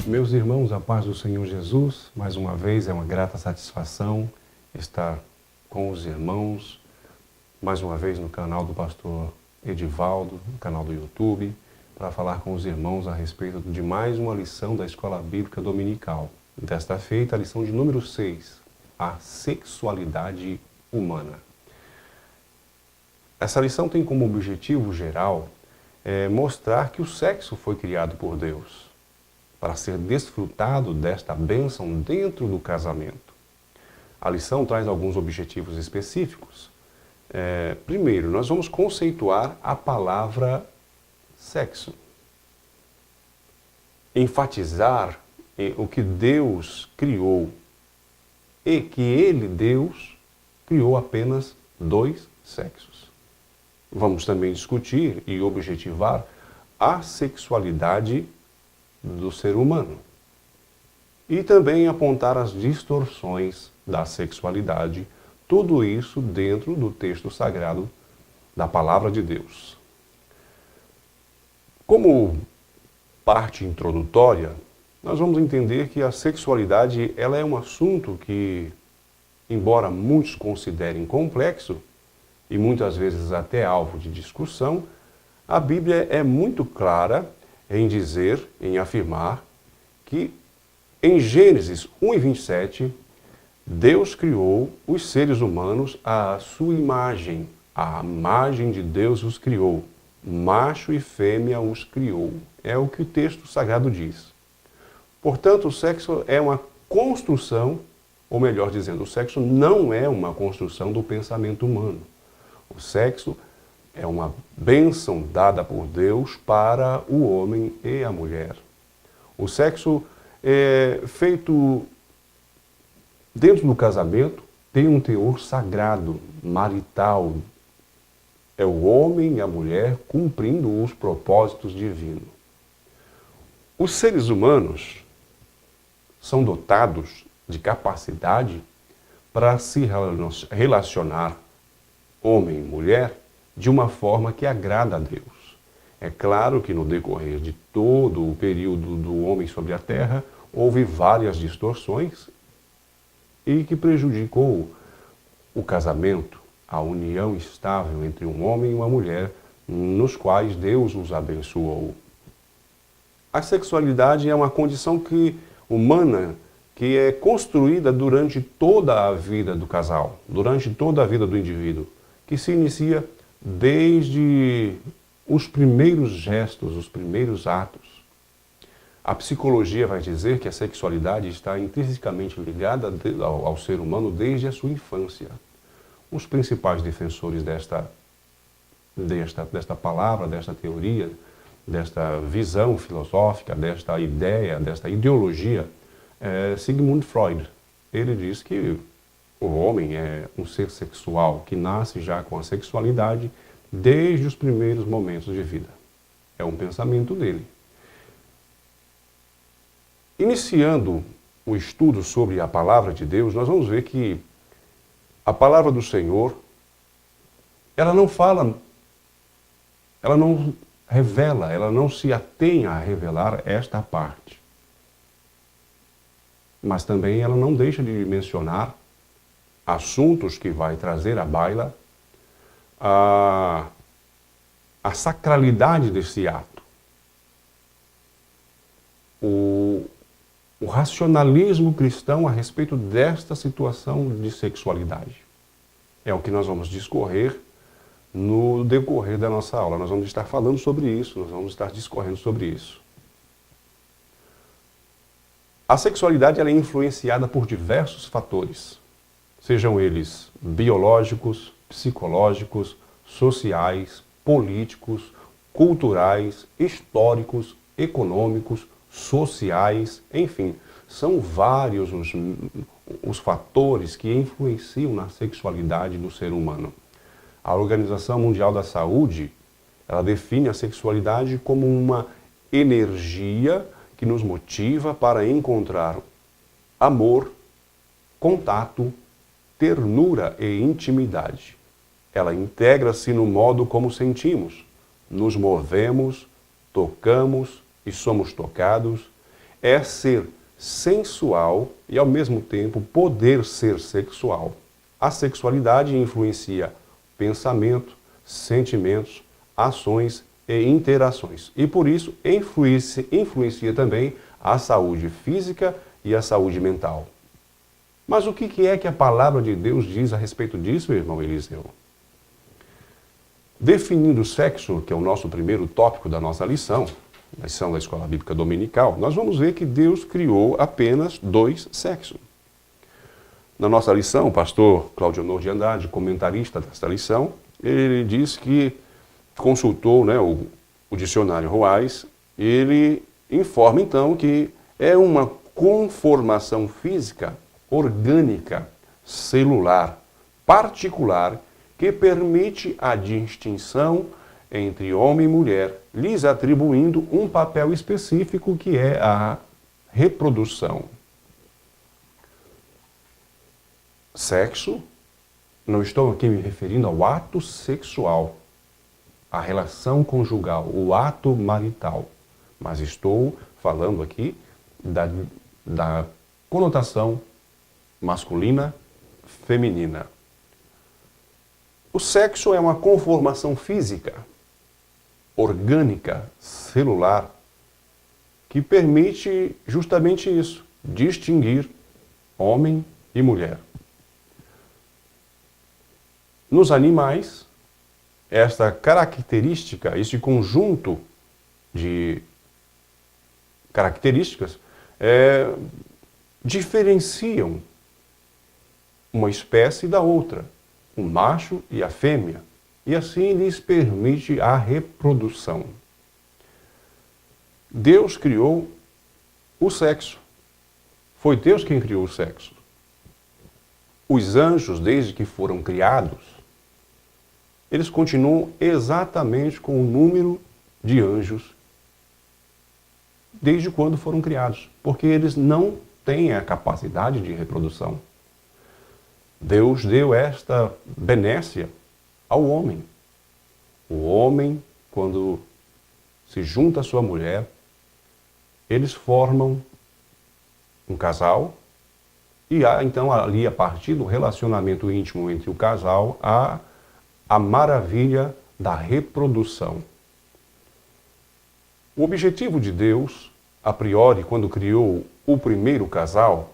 Meus irmãos, a paz do Senhor Jesus, mais uma vez é uma grata satisfação estar com os irmãos, mais uma vez no canal do pastor Edivaldo, no canal do YouTube, para falar com os irmãos a respeito de mais uma lição da Escola Bíblica Dominical. Desta feita, a lição de número 6, a sexualidade humana. Essa lição tem como objetivo geral mostrar que o sexo foi criado por Deus para ser desfrutado desta bênção dentro do casamento. A lição traz alguns objetivos específicos. Primeiro, nós vamos conceituar a palavra sexo. Enfatizar o que Deus criou e que Ele, Deus, criou apenas dois sexos. Vamos também discutir e objetivar a sexualidade do ser humano. E também apontar as distorções da sexualidade, tudo isso dentro do texto sagrado da Palavra de Deus. Como parte introdutória, nós vamos entender que a sexualidade ela é um assunto que, embora muitos considerem complexo, e muitas vezes até alvo de discussão, a Bíblia é muito clara em dizer, em afirmar, que em Gênesis 1:27, Deus criou os seres humanos à sua imagem. A imagem de Deus os criou. Macho e fêmea os criou. É o que o texto sagrado diz. Portanto, o sexo é uma construção, ou melhor dizendo, o sexo não é uma construção do pensamento humano. O sexo é uma bênção dada por Deus para o homem e a mulher. O sexo é feito dentro do casamento, tem um teor sagrado, marital. É o homem e a mulher cumprindo os propósitos divinos. Os seres humanos são dotados de capacidade para se relacionar, homem e mulher, de uma forma que agrada a Deus. É claro que no decorrer de todo o período do homem sobre a terra, houve várias distorções e que prejudicou o casamento, a união estável entre um homem e uma mulher, nos quais Deus os abençoou. A sexualidade é uma condição humana que é construída durante toda a vida do casal, durante toda a vida do indivíduo, que se inicia desde os primeiros gestos, os primeiros atos. A psicologia vai dizer que a sexualidade está intrinsecamente ligada ao ser humano desde a sua infância. Os principais defensores desta palavra, desta teoria, desta visão filosófica, desta ideia, desta ideologia, é Sigmund Freud. Ele diz que o homem é um ser sexual que nasce já com a sexualidade desde os primeiros momentos de vida. É um pensamento dele. Iniciando o estudo sobre a palavra de Deus, nós vamos ver que a palavra do Senhor, ela não fala, ela não revela, ela não se atém a revelar esta parte. Mas também ela não deixa de mencionar assuntos que vai trazer à baila a sacralidade desse ato. O racionalismo cristão a respeito desta situação de sexualidade. É o que nós vamos discorrer no decorrer da nossa aula. Nós vamos estar falando sobre isso, nós vamos estar discorrendo sobre isso. A sexualidade ela é influenciada por diversos fatores, sejam eles biológicos, psicológicos, sociais, políticos, culturais, históricos, econômicos, sociais, enfim, são vários os fatores que influenciam na sexualidade do ser humano. A Organização Mundial da Saúde, ela define a sexualidade como uma energia que nos motiva para encontrar amor, contato, ternura e intimidade. Ela integra-se no modo como sentimos, nos movemos, tocamos e somos tocados. é ser sensual e, ao mesmo tempo, poder ser sexual. A sexualidade influencia pensamento, sentimentos, ações e interações. E, por isso, influencia também a saúde física e a saúde mental. Mas o que é que a palavra de Deus diz a respeito disso, irmão Eliseu? Definindo o sexo, que é o nosso primeiro tópico da nossa lição da Escola Bíblica Dominical, nós vamos ver que Deus criou apenas 2 sexos. Na nossa lição, o pastor Cláudio Honor de Andrade, comentarista desta lição, ele diz que consultou, né, o dicionário Ruais, ele informa então que é uma conformação física, orgânica, celular, particular, que permite a distinção entre homem e mulher, lhes atribuindo um papel específico que é a reprodução. Sexo, não estou aqui me referindo ao ato sexual, a relação conjugal, o ato marital, mas estou falando aqui da conotação masculina, feminina. O sexo é uma conformação física, orgânica, celular, que permite justamente isso, distinguir homem e mulher. Nos animais, esta característica, este conjunto de características diferenciam uma espécie da outra, o macho e a fêmea, e assim lhes permite a reprodução. Deus criou o sexo. Foi Deus quem criou o sexo. Os anjos, desde que foram criados, eles continuam exatamente com o número de anjos desde quando foram criados, porque eles não têm a capacidade de reprodução. Deus deu esta benécia ao homem. O homem, quando se junta à sua mulher, eles formam um casal e há, então, ali, a partir do relacionamento íntimo entre o casal, há a maravilha da reprodução. O objetivo de Deus, a priori, quando criou o primeiro casal,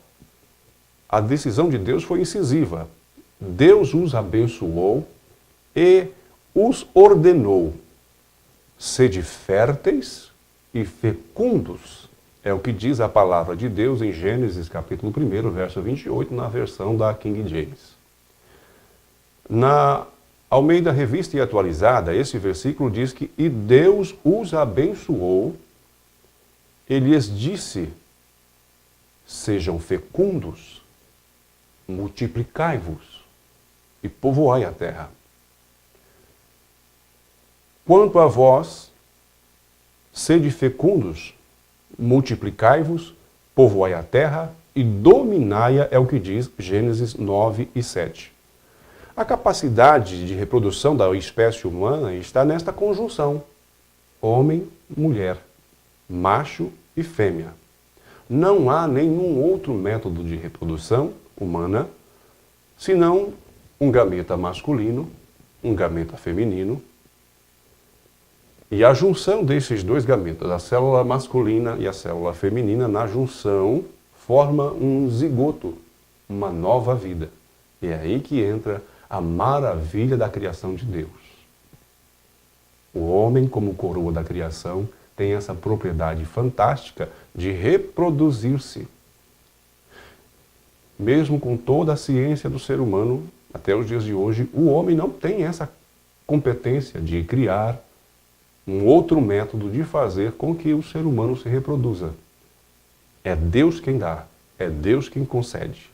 a decisão de Deus foi incisiva. Deus os abençoou e os ordenou: sede férteis e fecundos. É o que diz a palavra de Deus em Gênesis capítulo 1, verso 28, na versão da King James. Na Almeida Revista e Atualizada, esse versículo diz que e Deus os abençoou e lhes disse: sejam fecundos, multiplicai-vos e povoai a terra. Quanto a vós, sede fecundos, multiplicai-vos, povoai a terra e dominai-a, é o que diz Gênesis 9 e 7. A capacidade de reprodução da espécie humana está nesta conjunção: homem, mulher, macho e fêmea. Não há nenhum outro método de reprodução humana senão um gameta masculino, um gameta feminino, e a junção desses dois gametas, a célula masculina e a célula feminina, na junção, forma um zigoto, uma nova vida. E é aí que entra a maravilha da criação de Deus. O homem, como coroa da criação, tem essa propriedade fantástica de reproduzir-se. Mesmo com toda a ciência do ser humano, até os dias de hoje, o homem não tem essa competência de criar um outro método de fazer com que o ser humano se reproduza. É Deus quem dá, é Deus quem concede.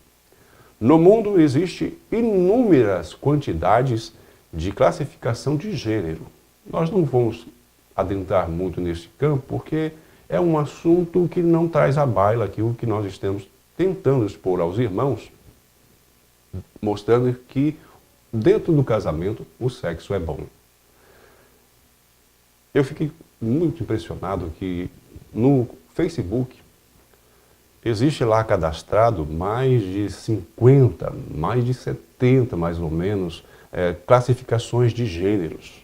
No mundo existe inúmeras quantidades de classificação de gênero. Nós não vamos adentrar muito nesse campo, porque é um assunto que não traz à baila aquilo que nós estamos tentando expor aos irmãos, mostrando que dentro do casamento o sexo é bom. Eu fiquei muito impressionado que no Facebook existe lá cadastrado mais de 50, mais de 70 mais ou menos, classificações de gêneros.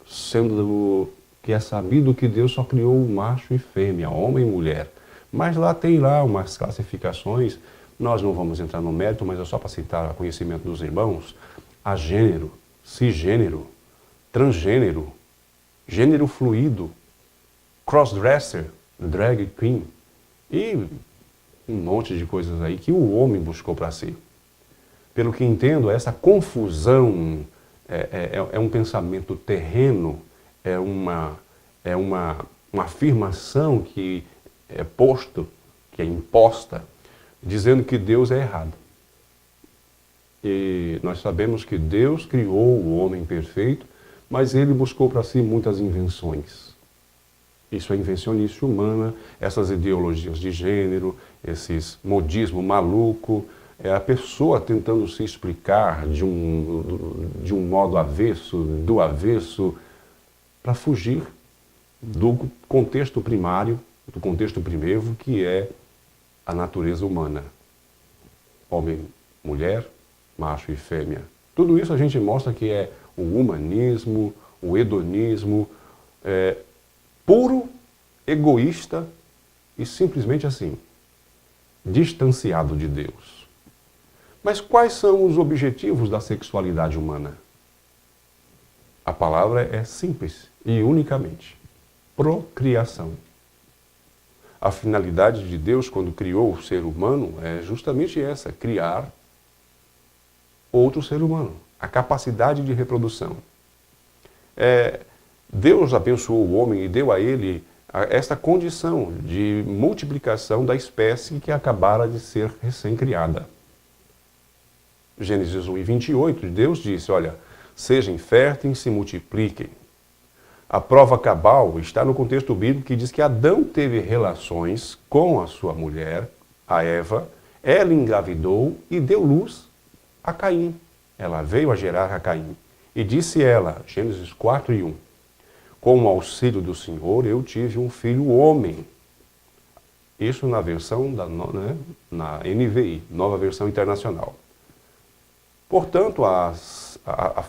Sendo que é sabido que Deus só criou o macho e fêmea, homem e mulher. Mas lá tem lá umas classificações, nós não vamos entrar no mérito, mas é só para citar o conhecimento dos irmãos, agênero, cisgênero, transgênero, gênero fluido, crossdresser, drag queen e um monte de coisas aí que o homem buscou para si. Pelo que entendo, essa confusão é um pensamento terreno, é uma afirmação que é posto, que é imposta, dizendo que Deus é errado. E nós sabemos que Deus criou o homem perfeito, mas ele buscou para si muitas invenções. Isso é invencionice humana, essas ideologias de gênero, esses modismo maluco, é a pessoa tentando se explicar de um modo avesso, do avesso, para fugir do contexto primário, do contexto primeiro, que é a natureza humana. Homem, mulher, macho e fêmea. Tudo isso a gente mostra que é o humanismo, o hedonismo, puro, egoísta e simplesmente assim, distanciado de Deus. Mas quais são os objetivos da sexualidade humana? A palavra é simples e unicamente: procriação. A finalidade de Deus quando criou o ser humano é justamente essa, criar outro ser humano, a capacidade de reprodução. Deus abençoou o homem e deu a ele esta condição de multiplicação da espécie que acabara de ser recém-criada. Gênesis 1:28, Deus disse, olha, sejam férteis, se multipliquem. A prova cabal está no contexto bíblico que diz que Adão teve relações com a sua mulher, a Eva, ela engravidou e deu luz a Caim. Ela veio a gerar a Caim. E disse ela, Gênesis 4:1, com o auxílio do Senhor eu tive um filho homem. Isso na versão na NVI, Nova Versão Internacional. Portanto, a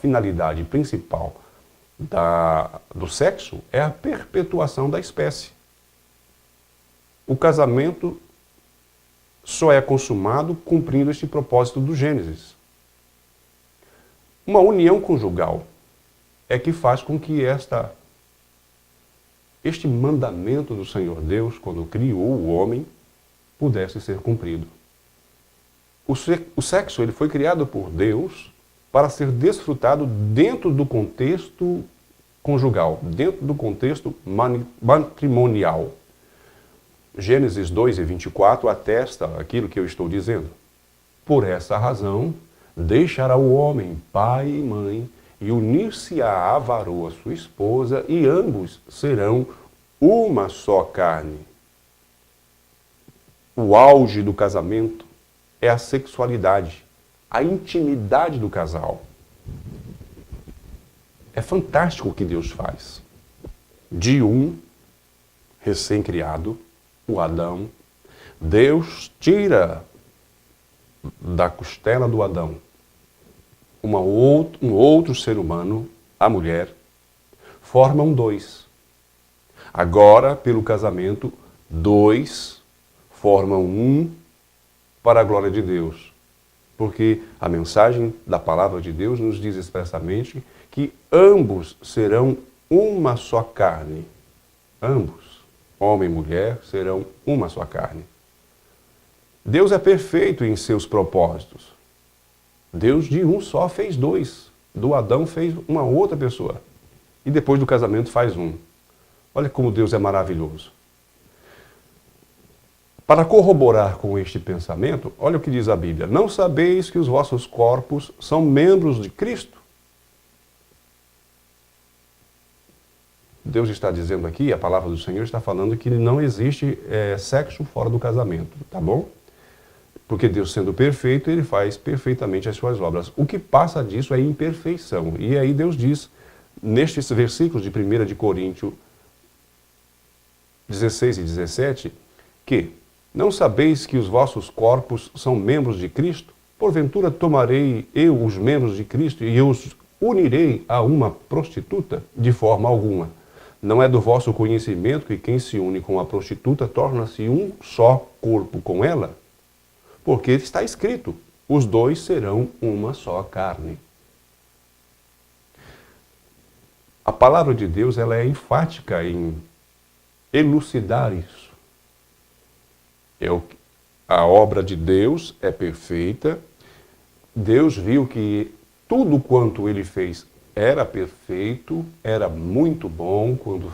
finalidade principal do sexo é a perpetuação da espécie. O casamento só é consumado cumprindo este propósito do Gênesis. Uma união conjugal é que faz com que este mandamento do Senhor Deus, quando criou o homem, pudesse ser cumprido. O sexo ele foi criado por Deus para ser desfrutado dentro do contexto conjugal, dentro do contexto matrimonial. Gênesis 2:24 atesta aquilo que eu estou dizendo. Por essa razão, deixará o homem pai e mãe e unir-se-á à varoa, sua esposa, e ambos serão uma só carne. O auge do casamento é a sexualidade, a intimidade do casal. É fantástico o que Deus faz. De um recém-criado, o Adão, Deus tira da costela do Adão um outro ser humano, a mulher, formam dois. Agora, pelo casamento, dois formam um para a glória de Deus. Porque a mensagem da palavra de Deus nos diz expressamente que ambos serão uma só carne. Ambos, homem e mulher, serão uma só carne. Deus é perfeito em seus propósitos. Deus de um só fez dois. Do Adão fez uma outra pessoa. E depois do casamento faz um. Olha como Deus é maravilhoso. Para corroborar com este pensamento, olha o que diz a Bíblia. Não sabeis que os vossos corpos são membros de Cristo? Deus está dizendo aqui, a palavra do Senhor está falando que não existe sexo fora do casamento, tá bom? Porque Deus sendo perfeito, Ele faz perfeitamente as suas obras. O que passa disso é imperfeição. E aí Deus diz, nestes versículos de 1 de Coríntios 16 e 17, que Não sabeis que os vossos corpos são membros de Cristo? Porventura tomarei eu os membros de Cristo e os unirei a uma prostituta? De forma alguma. Não é do vosso conhecimento que quem se une com a prostituta torna-se um só corpo com ela? Porque está escrito, os dois serão uma só carne. A palavra de Deus ela é enfática em elucidar isso. A obra de Deus é perfeita. Deus viu que tudo quanto ele fez era perfeito, era muito bom quando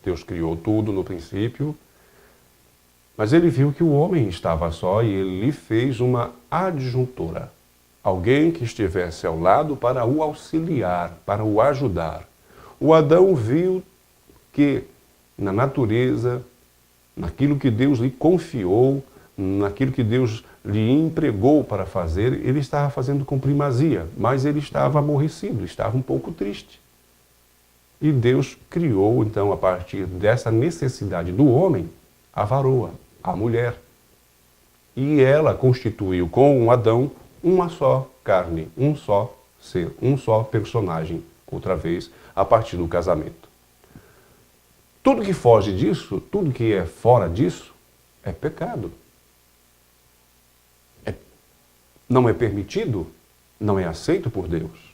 Deus criou tudo no princípio. Mas ele viu que o homem estava só e ele fez uma adjuntora. Alguém que estivesse ao lado para o auxiliar, para o ajudar. O Adão viu que na natureza, naquilo que Deus lhe confiou, naquilo que Deus lhe empregou para fazer, ele estava fazendo com primazia, mas ele estava aborrecido, estava um pouco triste. E Deus criou, então, a partir dessa necessidade do homem, a varoa, a mulher. E ela constituiu com Adão uma só carne, um só ser, um só personagem, outra vez, a partir do casamento. Tudo que foge disso, tudo que é fora disso, é pecado. Não é permitido, não é aceito por Deus.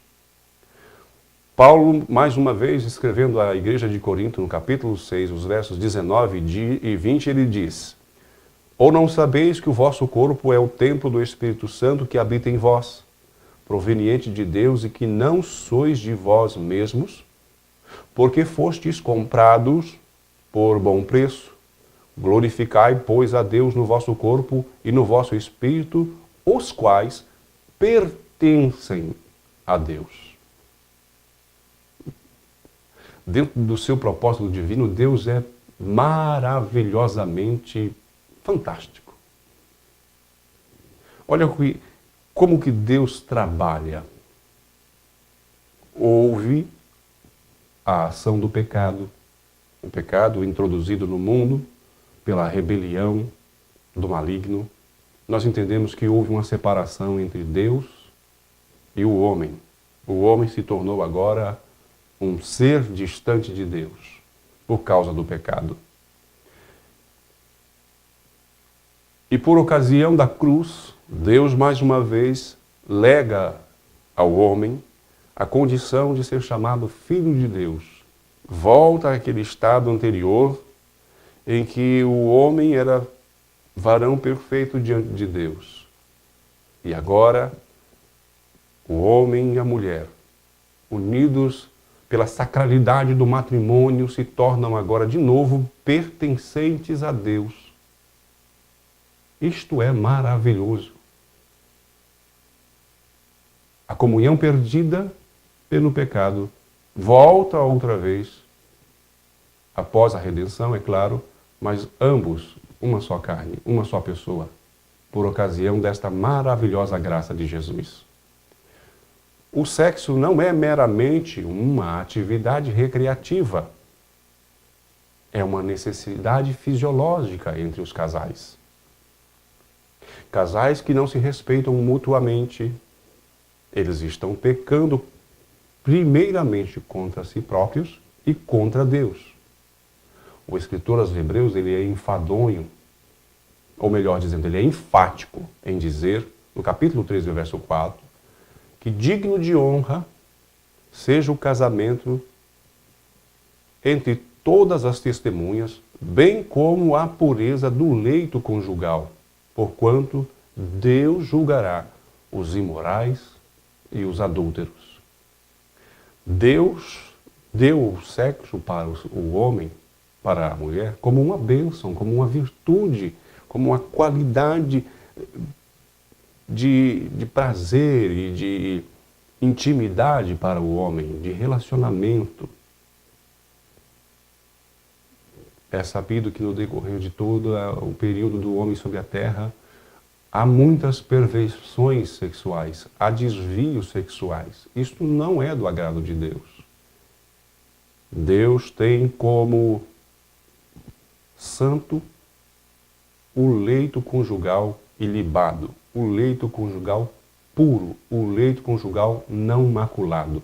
Paulo, mais uma vez, escrevendo à igreja de Corinto, no capítulo 6, os versos 19 e 20, ele diz: Ou não sabeis que o vosso corpo é o templo do Espírito Santo que habita em vós, proveniente de Deus, e que não sois de vós mesmos, porque fostes comprados por bom preço. Glorificai, pois, a Deus no vosso corpo e no vosso espírito, os quais pertencem a Deus. Dentro do seu propósito divino, Deus é maravilhosamente fantástico. Olha como que Deus trabalha. Houve a ação do pecado, o pecado introduzido no mundo pela rebelião do maligno. Nós entendemos que houve uma separação entre Deus e o homem. O homem se tornou agora um ser distante de Deus por causa do pecado. E por ocasião da cruz, Deus mais uma vez lega ao homem a condição de ser chamado filho de Deus. Volta àquele estado anterior em que o homem era varão perfeito diante de Deus. E agora, o homem e a mulher, unidos pela sacralidade do matrimônio, se tornam agora de novo pertencentes a Deus. Isto é maravilhoso. A comunhão perdida pelo pecado volta outra vez, após a redenção, é claro, mas ambos uma só carne, uma só pessoa, por ocasião desta maravilhosa graça de Jesus. O sexo não é meramente uma atividade recreativa. É uma necessidade fisiológica entre os casais. Casais que não se respeitam mutuamente, eles estão pecando primeiramente contra si próprios e contra Deus. O escritor aos Hebreus, ele é enfadonho, ou melhor dizendo, ele é enfático em dizer, no capítulo 13, verso 4, que digno de honra seja o casamento entre todas as testemunhas, bem como a pureza do leito conjugal, porquanto Deus julgará os imorais e os adúlteros. Deus deu o sexo para o homem, para a mulher, como uma bênção, como uma virtude, como uma qualidade de prazer e de intimidade para o homem, de relacionamento. É sabido que no decorrer de todo o período do homem sobre a terra, há muitas perversões sexuais, há desvios sexuais. Isto não é do agrado de Deus. Deus tem como santo o leito conjugal ilibado, o leito conjugal puro, o leito conjugal não maculado.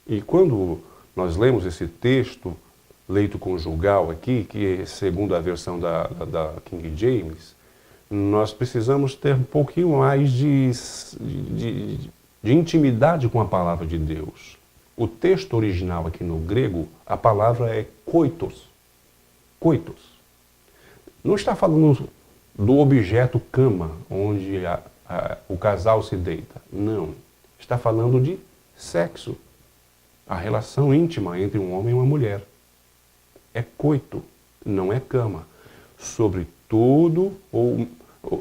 E quando nós lemos esse texto, leito conjugal aqui, que é segundo a versão da King James, nós precisamos ter um pouquinho mais de intimidade com a palavra de Deus. O texto original aqui no grego, a palavra é koitos. Koitos. Não está falando do objeto cama, onde o casal se deita. Não. Está falando de sexo. A relação íntima entre um homem e uma mulher. É coito, não é cama. Sobretudo, ou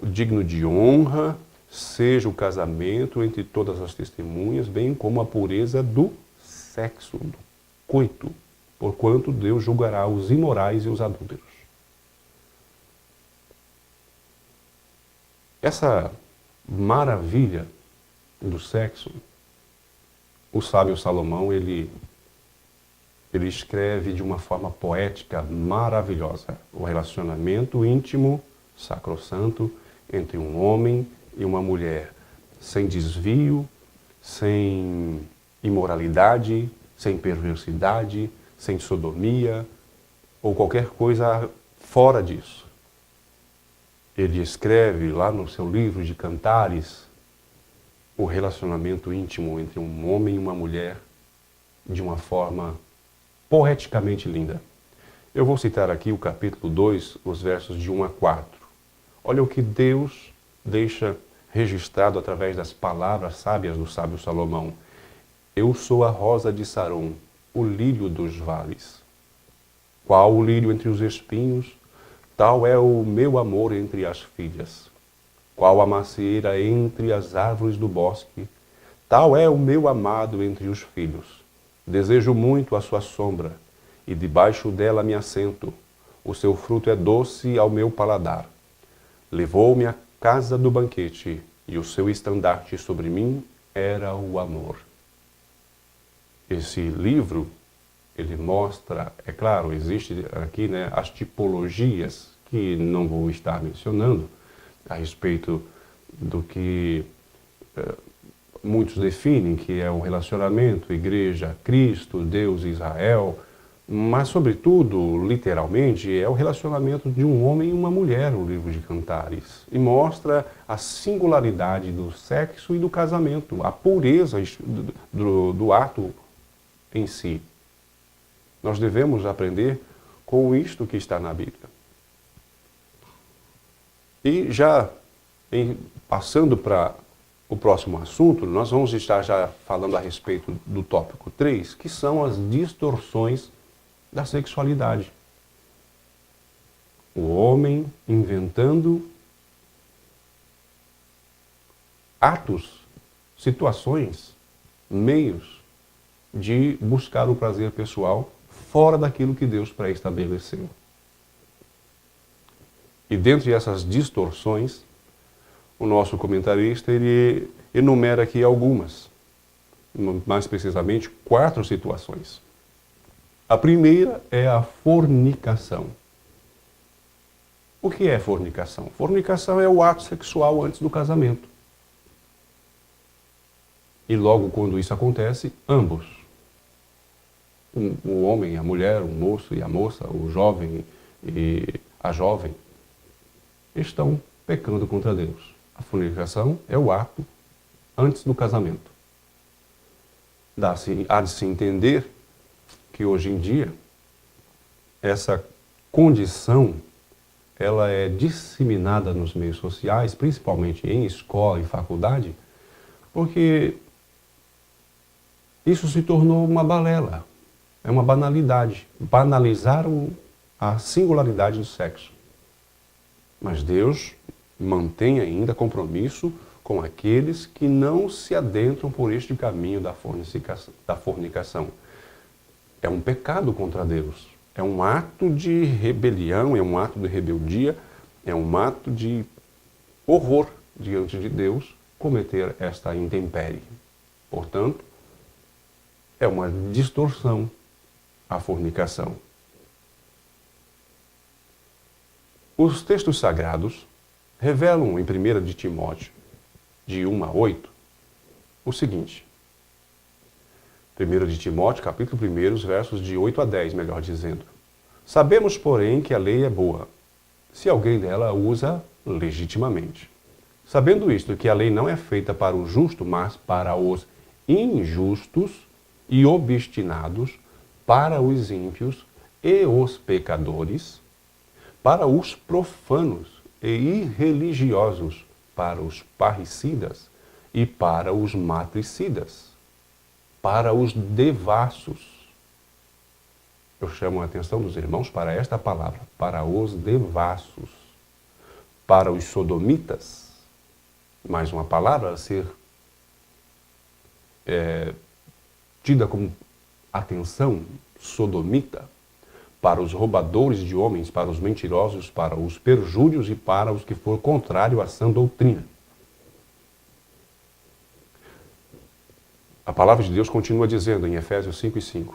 digno de honra, seja o casamento entre todas as testemunhas, bem como a pureza do sexo, do coito, porquanto Deus julgará os imorais e os adúlteros. Essa maravilha do sexo, o sábio Salomão, ele escreve de uma forma poética maravilhosa o relacionamento íntimo, sacrossanto, entre um homem e uma mulher, sem desvio, sem imoralidade, sem perversidade, sem sodomia ou qualquer coisa fora disso. Ele escreve lá no seu livro de Cantares o relacionamento íntimo entre um homem e uma mulher de uma forma poeticamente linda. Eu vou citar aqui o capítulo 2, os versos de 1 a 4. Olha o que Deus deixa registrado através das palavras sábias do sábio Salomão. Eu sou a rosa de Saron, o lírio dos vales. Qual o lírio entre os espinhos? Tal é o meu amor entre as filhas. Qual a macieira entre as árvores do bosque? Tal é o meu amado entre os filhos. Desejo muito a sua sombra, e debaixo dela me assento. O seu fruto é doce ao meu paladar. Levou-me à casa do banquete, e o seu estandarte sobre mim era o amor. Esse livro, ele mostra, é claro, existe aqui as tipologias, que não vou estar mencionando, a respeito do que muitos definem, que é o relacionamento igreja-Cristo, Deus-Israel, mas, sobretudo, literalmente, é o relacionamento de um homem e uma mulher, o livro de Cantares. E mostra a singularidade do sexo e do casamento, a pureza do ato em si. Nós devemos aprender com isto que está na Bíblia. E já passando para o próximo assunto, nós vamos estar já falando a respeito do tópico 3, que são as distorções da sexualidade. O homem inventando atos, situações, meios de buscar o prazer pessoal fora daquilo que Deus pré-estabeleceu. E dentre essas distorções, o nosso comentarista ele enumera aqui algumas, mais precisamente 4 situações. A primeira é a fornicação. O que é fornicação? Fornicação é o ato sexual antes do casamento. E logo quando isso acontece, ambos, o homem e a mulher, o moço e a moça, o jovem e a jovem, estão pecando contra Deus. A fornicação é o ato antes do casamento. Há de se entender que hoje em dia essa condição ela é disseminada nos meios sociais, principalmente em escola e faculdade, porque isso se tornou uma balela, é uma banalidade. Banalizaram a singularidade do sexo. Mas Deus mantém ainda compromisso com aqueles que não se adentram por este caminho da fornicação. É um pecado contra Deus. É um ato de rebelião, é um ato de rebeldia, é um ato de horror diante de Deus cometer esta intempérie. Portanto, é uma distorção a fornicação. Os textos sagrados revelam em 1 de Timóteo, de 1 a 8, o seguinte. 1 de Timóteo, capítulo 1, versos de 8 a 10, melhor dizendo. Sabemos, porém, que a lei é boa, se alguém dela usa legitimamente. Sabendo isto, que a lei não é feita para o justo, mas para os injustos e obstinados, para os ímpios e os pecadores, para os profanos e irreligiosos, para os parricidas e para os matricidas, para os devassos. Eu chamo a atenção dos irmãos para esta palavra, para os devassos, para os sodomitas, mais uma palavra a ser tida como atenção, sodomita, para os roubadores de homens, para os mentirosos, para os perjúrios e para os que for contrário à sã doutrina. A palavra de Deus continua dizendo em Efésios 5:5,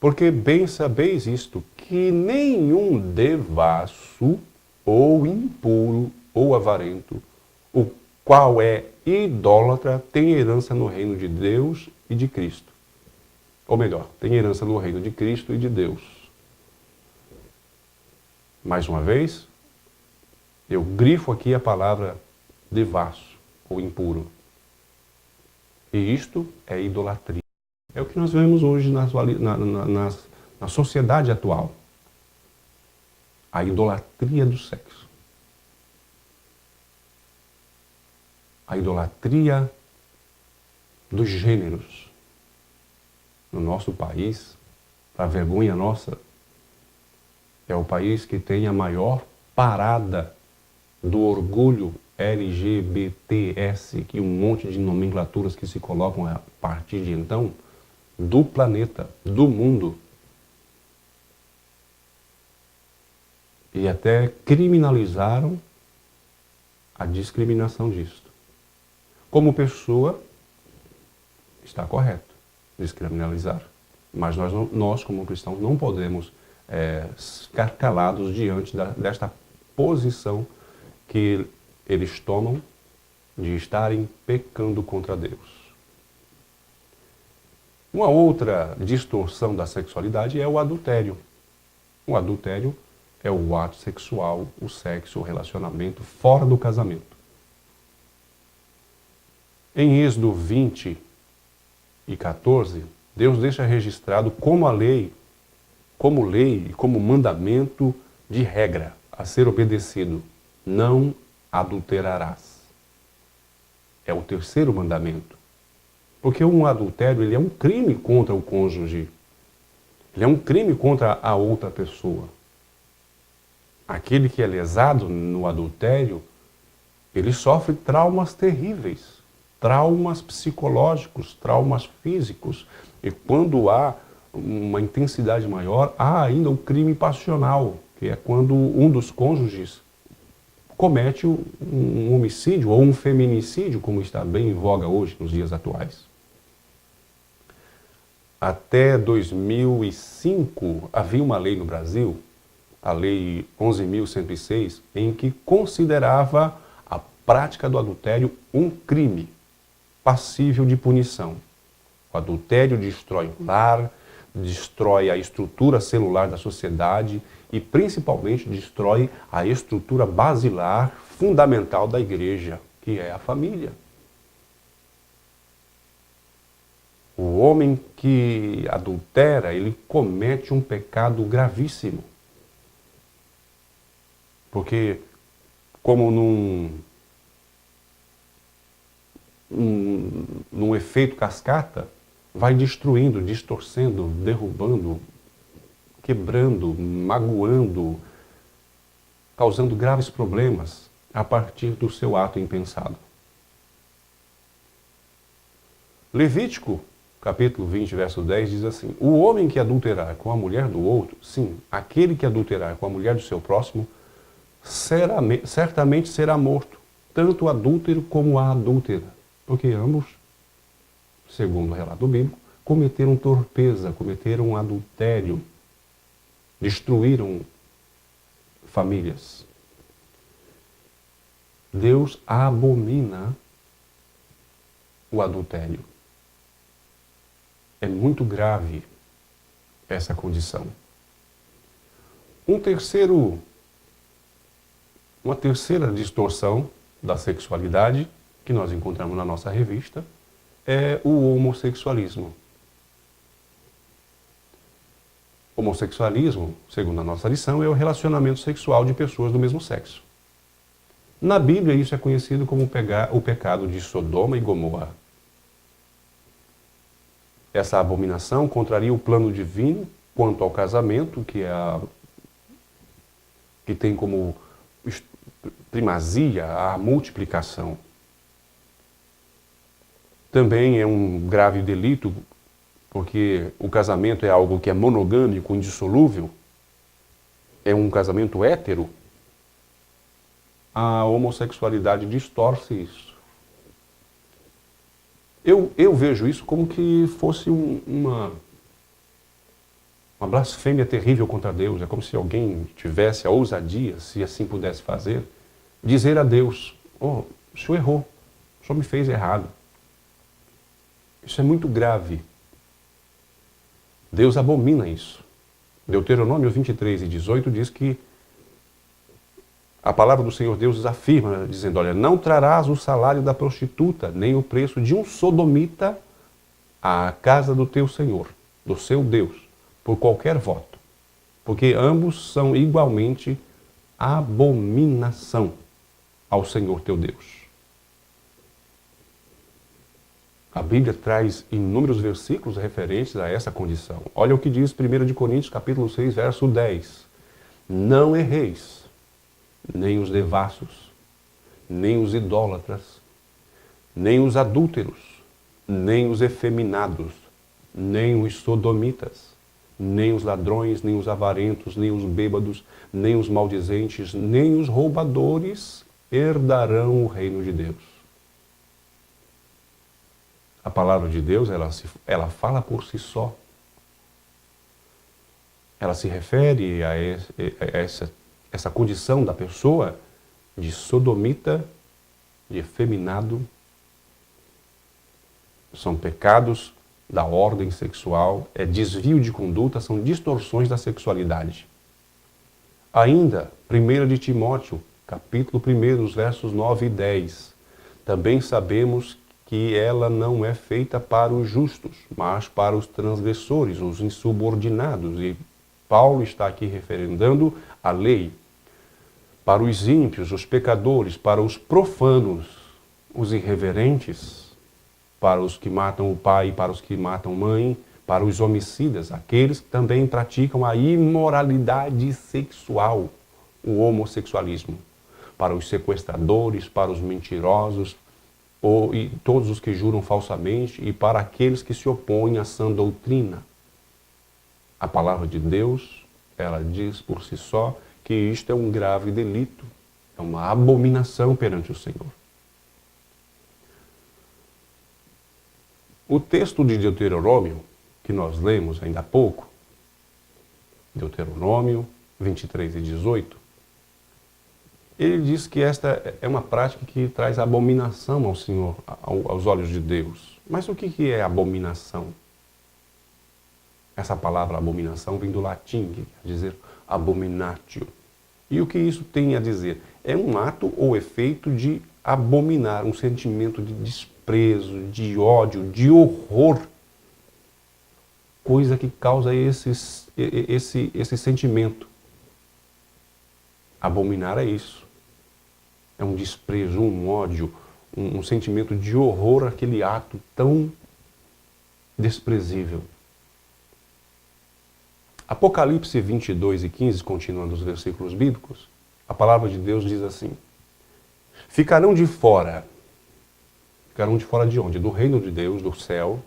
porque bem sabeis isto, que nenhum devasso, ou impuro, ou avarento, o qual é idólatra, tem herança no reino de Deus e de Cristo. Ou melhor, tem herança no reino de Cristo e de Deus. Mais uma vez, eu grifo aqui a palavra devasso, ou impuro. E isto é idolatria. É o que nós vemos hoje na sociedade atual. A idolatria do sexo. A idolatria dos gêneros. No nosso país, para vergonha nossa, é o país que tem a maior parada do orgulho LGBTS, que um monte de nomenclaturas que se colocam a partir de então, do planeta, do mundo. E até criminalizaram a discriminação disto. Como pessoa, está correto descriminalizar. Mas nós como cristãos, não podemos ficar calados diante desta posição que eles tomam de estarem pecando contra Deus. Uma outra distorção da sexualidade é o adultério. O adultério é o ato sexual, o sexo, o relacionamento fora do casamento. Em Êxodo 20:14, Deus deixa registrado como lei e como mandamento de regra a ser obedecido. Não adulterarás. É o terceiro mandamento. Porque um adultério, ele é um crime contra o cônjuge. Ele é um crime contra a outra pessoa. Aquele que é lesado no adultério, ele sofre traumas terríveis. Traumas psicológicos, traumas físicos. E quando há uma intensidade maior, há ainda o crime passional, que é quando um dos cônjuges comete um homicídio ou um feminicídio, como está bem em voga hoje, nos dias atuais. Até 2005, havia uma lei no Brasil, a Lei 11.106, em que considerava a prática do adultério um crime passível de punição. O adultério destrói o lar, destrói a estrutura celular da sociedade e principalmente destrói a estrutura basilar, fundamental da igreja, que é a família. O homem que adultera, ele comete um pecado gravíssimo. Porque, como num efeito cascata, vai destruindo, distorcendo, derrubando, quebrando, magoando, causando graves problemas a partir do seu ato impensado. Levítico, capítulo 20, verso 10, diz assim: o homem que adulterar com a mulher do outro, sim, aquele que adulterar com a mulher do seu próximo, certamente será morto, tanto o adúltero como a adúltera, porque ambos, segundo o relato bíblico, cometeram torpeza, cometeram adultério, destruíram famílias. Deus abomina o adultério. É muito grave essa condição. Uma terceira distorção da sexualidade que nós encontramos na nossa revista é o homossexualismo. Homossexualismo, segundo a nossa lição, é o relacionamento sexual de pessoas do mesmo sexo. Na Bíblia, isso é conhecido como o pecado de Sodoma e Gomorra. Essa abominação contraria o plano divino quanto ao casamento, que tem como primazia a multiplicação. Também é um grave delito, porque o casamento é algo que é monogâmico, indissolúvel, é um casamento hétero. A homossexualidade distorce isso. Eu vejo isso como que fosse uma blasfêmia terrível contra Deus. É como se alguém tivesse a ousadia, se assim pudesse fazer, dizer a Deus: oh, o Senhor errou, o Senhor me fez errado. Isso é muito grave. Deus abomina isso. Deuteronômio 23:18 diz que a palavra do Senhor Deus afirma, dizendo: olha, não trarás o salário da prostituta, nem o preço de um sodomita à casa do teu Senhor, do seu Deus, por qualquer voto, porque ambos são igualmente abominação ao Senhor teu Deus. A Bíblia traz inúmeros versículos referentes a essa condição. Olha o que diz 1 Coríntios capítulo 6, verso 10. Não erreis, nem os devassos, nem os idólatras, nem os adúlteros, nem os efeminados, nem os sodomitas, nem os ladrões, nem os avarentos, nem os bêbados, nem os maldizentes, nem os roubadores herdarão o reino de Deus. A palavra de Deus, ela fala por si só. Ela se refere a essa condição da pessoa de sodomita, de efeminado. São pecados da ordem sexual, é desvio de conduta, são distorções da sexualidade. Ainda, 1 de Timóteo, capítulo 1, os versos 9 e 10. Também sabemos que ela não é feita para os justos, mas para os transgressores, os insubordinados. E Paulo está aqui referendando a lei. Para os ímpios, os pecadores, para os profanos, os irreverentes, para os que matam o pai, para os que matam mãe, para os homicidas, aqueles que também praticam a imoralidade sexual, o homossexualismo, para os sequestradores, para os mentirosos, e todos os que juram falsamente, e para aqueles que se opõem à sã doutrina. A palavra de Deus, ela diz por si só que isto é um grave delito, é uma abominação perante o Senhor. O texto de Deuteronômio, que nós lemos ainda há pouco, Deuteronômio 23:18, ele diz que esta é uma prática que traz abominação ao Senhor, aos olhos de Deus. Mas o que é abominação? Essa palavra abominação vem do latim, que quer dizer abominatio. E o que isso tem a dizer? É um ato ou efeito de abominar, um sentimento de desprezo, de ódio, de horror. Coisa que causa esse sentimento. Abominar é isso. É um desprezo, um ódio, um sentimento de horror àquele ato tão desprezível. Apocalipse 22:15, continuando os versículos bíblicos, a palavra de Deus diz assim: ficarão de fora de onde? Do reino de Deus, do céu,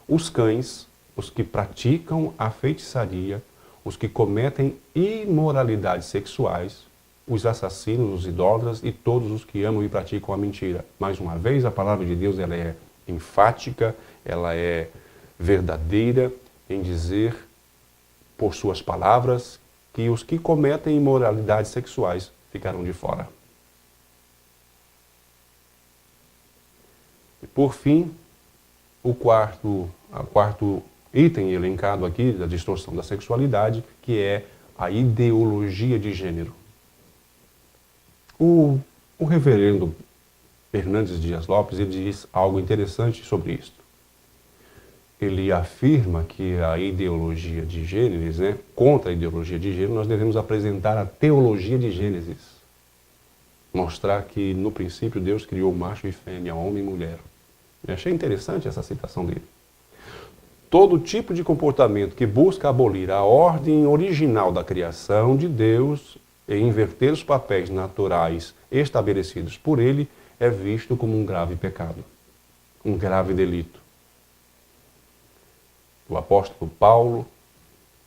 os cães, os que praticam a feitiçaria, os que cometem imoralidades sexuais, os assassinos, os idólatras e todos os que amam e praticam a mentira. Mais uma vez, a palavra de Deus ela é enfática, ela é verdadeira em dizer, por suas palavras, que os que cometem imoralidades sexuais ficarão de fora. Por fim, o quarto item elencado aqui da distorção da sexualidade, que é a ideologia de gênero. O reverendo Hernandes Dias Lopes, ele diz algo interessante sobre isso. Ele afirma que a ideologia de Gênesis, contra a ideologia de gênero, nós devemos apresentar a teologia de Gênesis. Mostrar que no princípio Deus criou macho e fêmea, homem e mulher. Eu achei interessante essa citação dele. Todo tipo de comportamento que busca abolir a ordem original da criação de Deus e inverter os papéis naturais estabelecidos por ele é visto como um grave pecado, um grave delito. O apóstolo Paulo,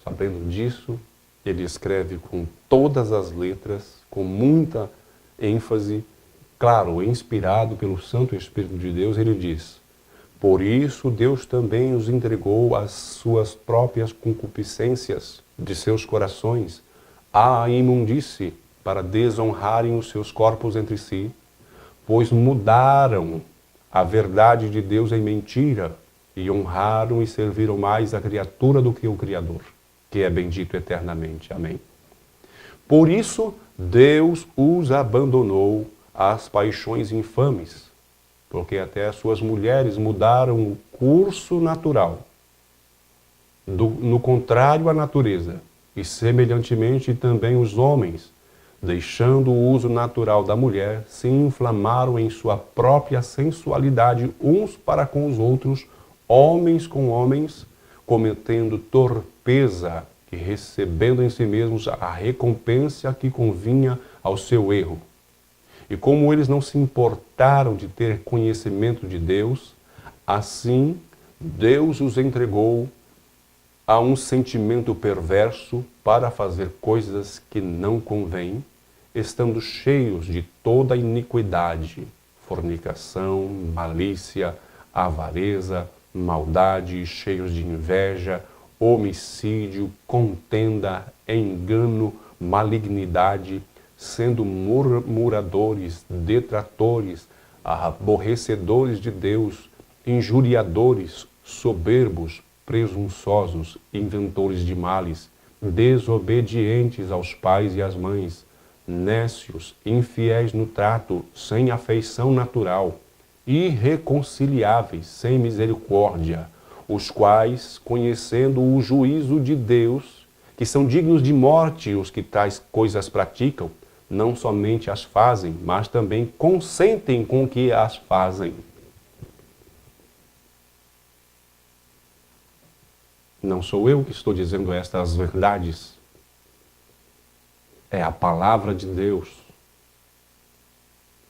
sabendo disso, ele escreve com todas as letras, com muita ênfase, claro, inspirado pelo Santo Espírito de Deus, ele diz: por isso Deus também os entregou às suas próprias concupiscências de seus corações, à imundície, para desonrarem os seus corpos entre si, pois mudaram a verdade de Deus em mentira, e honraram e serviram mais a criatura do que o Criador, que é bendito eternamente. Amém. Por isso, Deus os abandonou às paixões infames, porque até as suas mulheres mudaram o curso natural, no contrário à natureza, e semelhantemente também os homens, deixando o uso natural da mulher, se inflamaram em sua própria sensualidade uns para com os outros, homens com homens, cometendo torpeza e recebendo em si mesmos a recompensa que convinha ao seu erro. E como eles não se importaram de ter conhecimento de Deus, assim Deus os entregou a um sentimento perverso para fazer coisas que não convêm, estando cheios de toda iniquidade, fornicação, malícia, avareza, maldade, cheios de inveja, homicídio, contenda, engano, malignidade, sendo murmuradores, detratores, aborrecedores de Deus, injuriadores, soberbos, presunçosos, inventores de males, desobedientes aos pais e às mães, nécios, infiéis no trato, sem afeição natural, irreconciliáveis, sem misericórdia, os quais, conhecendo o juízo de Deus, que são dignos de morte os que tais coisas praticam, não somente as fazem, mas também consentem com que as fazem. Não sou eu que estou dizendo estas verdades. É a palavra de Deus.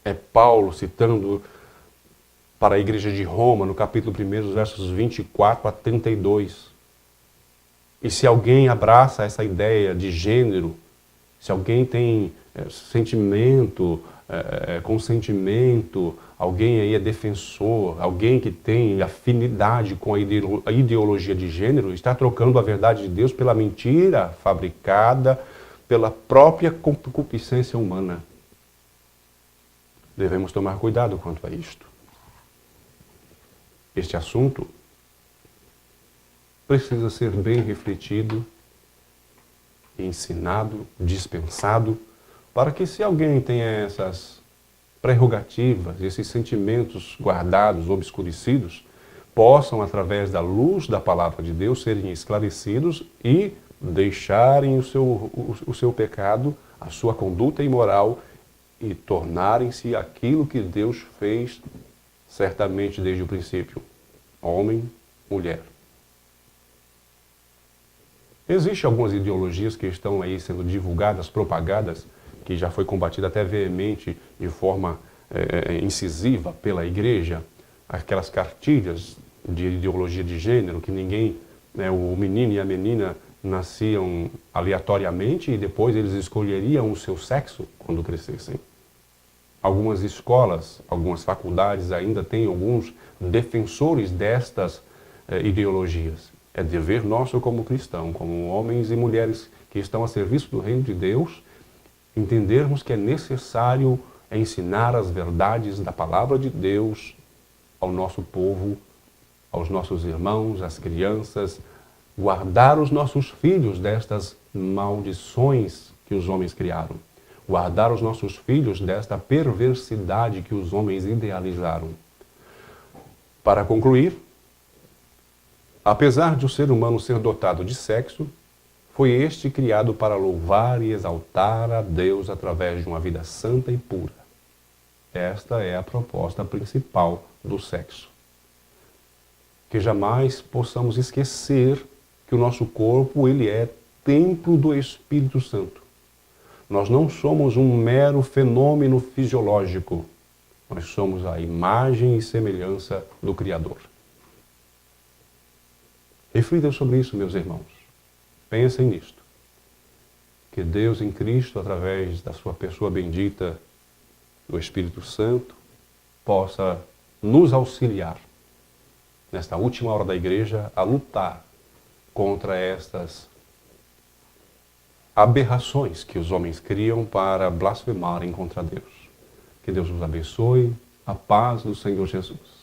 É Paulo citando para a igreja de Roma, no capítulo 1, versos 24 a 32. E se alguém abraça essa ideia de gênero, se alguém tem sentimento, consentimento, alguém aí é defensor, alguém que tem afinidade com a ideologia de gênero, está trocando a verdade de Deus pela mentira fabricada pela própria concupiscência humana. Devemos tomar cuidado quanto a isto. Este assunto precisa ser bem refletido, ensinado, dispensado, para que se alguém tem essas prerrogativas, esses sentimentos guardados, obscurecidos, possam, através da luz da palavra de Deus, serem esclarecidos e deixarem o seu pecado, a sua conduta imoral e tornarem-se aquilo que Deus fez certamente desde o princípio: homem, mulher. Existem algumas ideologias que estão aí sendo divulgadas, propagadas, que já foi combatida até veemente, de forma incisiva pela igreja, aquelas cartilhas de ideologia de gênero, que ninguém, o menino e a menina nasciam aleatoriamente e depois eles escolheriam o seu sexo quando crescessem. Algumas escolas, algumas faculdades ainda têm alguns defensores destas ideologias. É dever nosso como cristão, como homens e mulheres que estão a serviço do reino de Deus, entendermos que é necessário ensinar as verdades da palavra de Deus ao nosso povo, aos nossos irmãos, às crianças, guardar os nossos filhos destas maldições que os homens criaram, guardar os nossos filhos desta perversidade que os homens idealizaram. Para concluir, apesar de o ser humano ser dotado de sexo, foi este criado para louvar e exaltar a Deus através de uma vida santa e pura. Esta é a proposta principal do sexo. Que jamais possamos esquecer que o nosso corpo ele é templo do Espírito Santo. Nós não somos um mero fenômeno fisiológico. Nós somos a imagem e semelhança do Criador. Reflitam sobre isso, meus irmãos. Pensem nisto. Que Deus em Cristo, através da sua pessoa bendita, do Espírito Santo, possa nos auxiliar nesta última hora da igreja a lutar contra estas aberrações que os homens criam para blasfemarem contra Deus. Que Deus nos abençoe. A paz do Senhor Jesus.